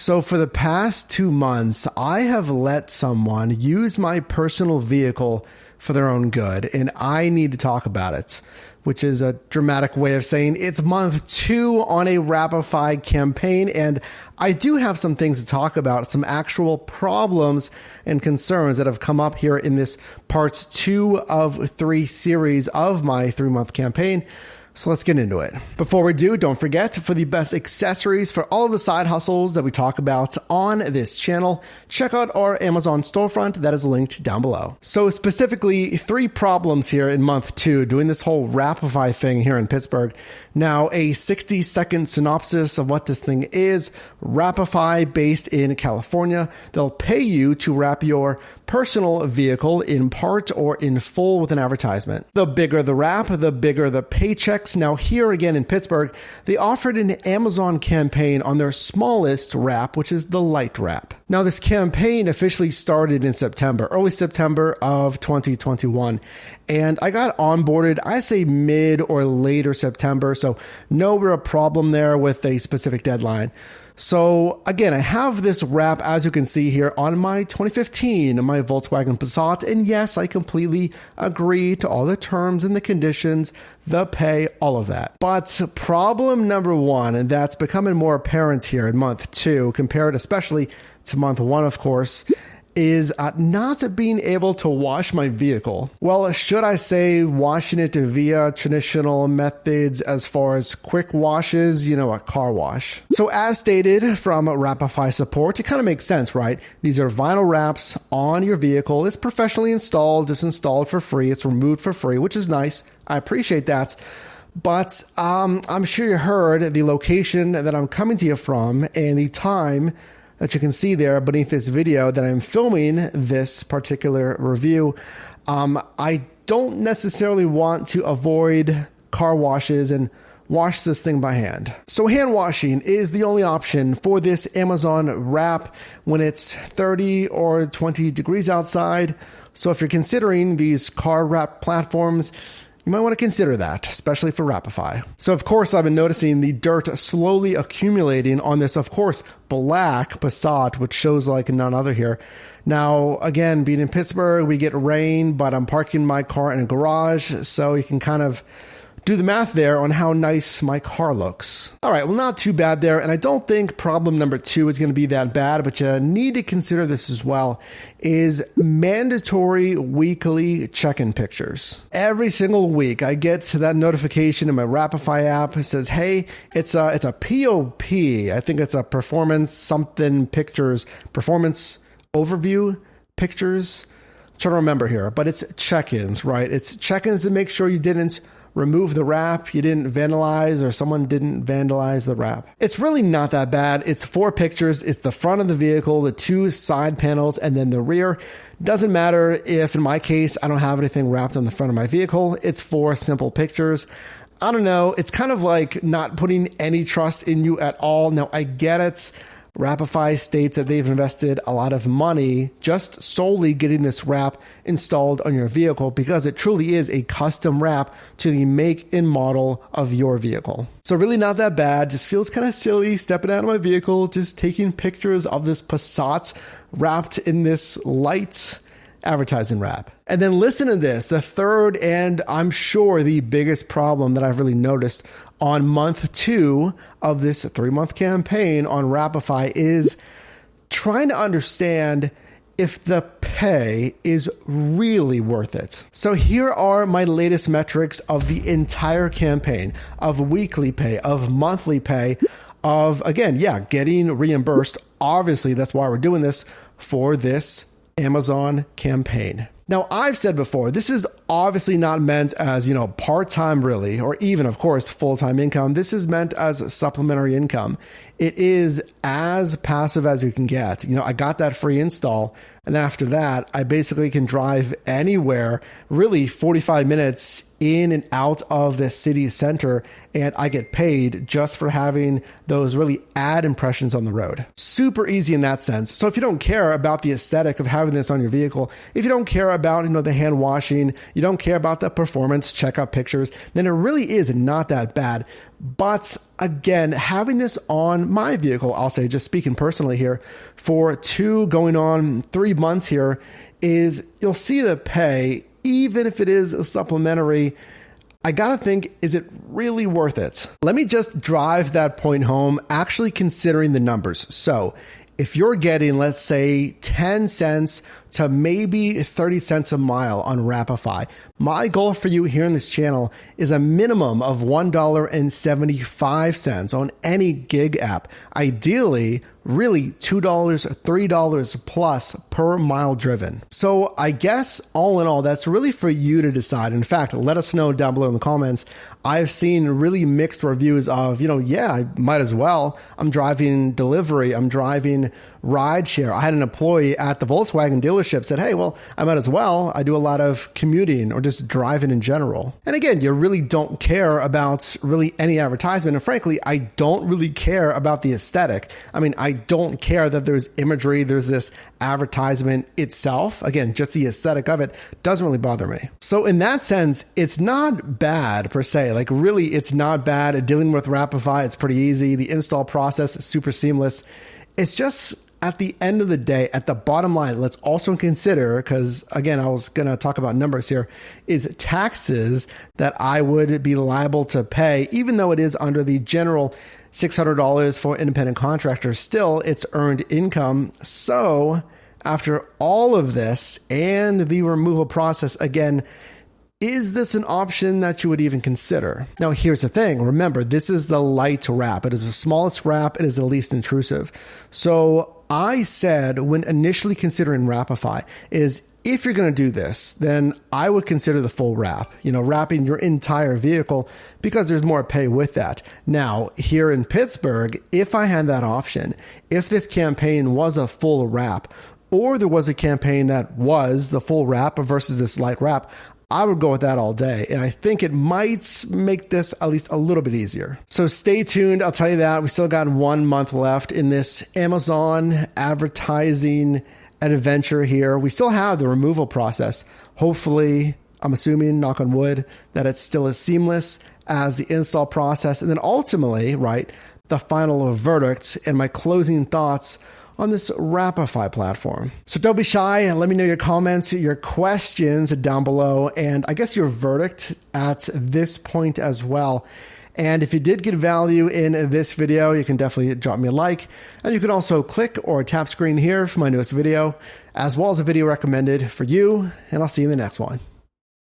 So for the past 2 months, I have let someone use my personal vehicle for their own good, and I need to talk about it, which is a dramatic way of saying it's month 2 on a Wrapify campaign, and I do have some things to talk about, some actual problems and concerns that have come up here in this part 2 of 3 series of my 3-month campaign. So let's get into it. Before we do, don't forget, for the best accessories for all of the side hustles that we talk about on this channel, check out our Amazon storefront that is linked down below. So specifically, 3 problems here in month 2 doing this whole Wrapify thing here in Pittsburgh. Now, a 60-second synopsis of what this thing is. Wrapify, based in California. They'll pay you to wrap your personal vehicle in part or in full with an advertisement. The bigger the wrap, the bigger the paychecks. Now, here again in Pittsburgh, they offered an Amazon campaign on their smallest wrap, which is the light wrap. Now, this campaign officially started in September, early September of 2021. And I got onboarded, I say mid or later September, so no real problem there with a specific deadline. So again, I have this wrap, as you can see here, on my 2015, my Volkswagen Passat. And yes, I completely agree to all the terms and the conditions, the pay, all of that. But problem number 1, and that's becoming more apparent here in month 2, compared especially to month 1, of course, is not being able to wash my vehicle. Well, should I say washing it via traditional methods as far as quick washes, a car wash. So as stated from Wrapify support, it kind of makes sense, right? These are vinyl wraps on your vehicle. It's professionally installed, it's installed for free, it's removed for free, which is nice. I appreciate that. But I'm sure you heard the location that I'm coming to you from and the time that you can see there beneath this video that I'm filming this particular review. I don't necessarily want to avoid car washes and wash this thing by hand. So hand washing is the only option for this Amazon wrap when it's 30 or 20 degrees outside. So if you're considering these car wrap platforms, you might want to consider that, especially for Wrapify. So of course, I've been noticing the dirt slowly accumulating on this, of course, black Passat, which shows like none other here. Now, again, being in Pittsburgh, we get rain, but I'm parking my car in a garage, so you can kind of do the math there on how nice my car looks. All right, well, not too bad there. And I don't think problem number 2 is going to be that bad, but you need to consider this as well, is mandatory weekly check-in pictures. Every single week, I get that notification in my Wrapify app. It says, hey, it's a POP. I think it's a performance something pictures, performance overview pictures. I'm trying to remember here, but it's check-ins, right? It's check-ins to make sure you didn't remove the wrap, you didn't vandalize, or someone didn't vandalize the wrap. It's really not that bad. It's 4 pictures. It's the front of the vehicle, the 2 side panels, and then the rear. Doesn't matter if, in my case, I don't have anything wrapped on the front of my vehicle. It's 4 simple pictures. I don't know. It's kind of like not putting any trust in you at all. Now, I get it. Wrapify states that they've invested a lot of money just solely getting this wrap installed on your vehicle because it truly is a custom wrap to the make and model of your vehicle. So really not that bad. Just feels kind of silly stepping out of my vehicle, just taking pictures of this Passat wrapped in this light advertising wrap. And then listen to this, the third and I'm sure the biggest problem that I've really noticed on month 2 of this 3-month campaign on Wrapify is trying to understand if the pay is really worth it. So here are my latest metrics of the entire campaign, of weekly pay, of monthly pay, of, again, getting reimbursed. Obviously, that's why we're doing this, for this Amazon campaign. Now, I've said before, this is obviously not meant as, part-time really, or even, of course, full-time income. This is meant as supplementary income. It is as passive as you can get. I got that free install. And after that, I basically can drive anywhere, really 45 minutes in and out of the city center, and I get paid just for having those really ad impressions on the road. Super easy in that sense. So if you don't care about the aesthetic of having this on your vehicle, if you don't care about, the hand washing, you don't care about the performance checkup pictures, then it really is not that bad. But again, having this on my vehicle, I'll say, just speaking personally here, for 2 going on 3 months here, is you'll see the pay, even if it is supplementary. I gotta think, is it really worth it? Let me just drive that point home, actually considering the numbers. So if you're getting, let's say, 10 cents to maybe 30 cents a mile on Wrapify, my goal for you here on this channel is a minimum of $1.75 on any gig app. Ideally, really $2, $3 plus per mile driven. So I guess all in all, that's really for you to decide. In fact, let us know down below in the comments. I've seen really mixed reviews of, yeah, I might as well. I'm driving delivery. I'm driving rideshare. I had an employee at the Volkswagen dealership said, hey, well, I might as well. I do a lot of commuting or just driving in general. And again, you really don't care about really any advertisement. And frankly, I don't really care about the aesthetic. I mean, I don't care that there's imagery, there's this advertisement itself. Again, just the aesthetic of it doesn't really bother me. So in that sense, it's not bad per se. Like really, it's not bad. Dealing with Wrapify, it's pretty easy. The install process is super seamless. It's just at the end of the day, at the bottom line, let's also consider, because again, I was going to talk about numbers here, is taxes that I would be liable to pay, even though it is under the general $600 for independent contractors. Still, it's earned income. So after all of this and the removal process, again, is this an option that you would even consider? Now, here's the thing. Remember, this is the light wrap. It is the smallest wrap. It is the least intrusive. So I said when initially considering Wrapify is if you're going to do this, then I would consider the full wrap, wrapping your entire vehicle, because there's more pay with that. Now, here in Pittsburgh, if I had that option, if this campaign was a full wrap, or there was a campaign that was the full wrap versus this light wrap, I would go with that all day. And I think it might make this at least a little bit easier. So stay tuned. I'll tell you that. We still got 1 month left in this Amazon advertising adventure here. We still have the removal process. Hopefully, I'm assuming, knock on wood, that it's still as seamless as the install process. And then ultimately, right, the final verdict and my closing thoughts on this Wrapify platform. So don't be shy. Let me know your comments, your questions down below, and I guess your verdict at this point as well. And if you did get value in this video, you can definitely drop me a like. And you can also click or tap screen here for my newest video, as well as a video recommended for you. And I'll see you in the next one.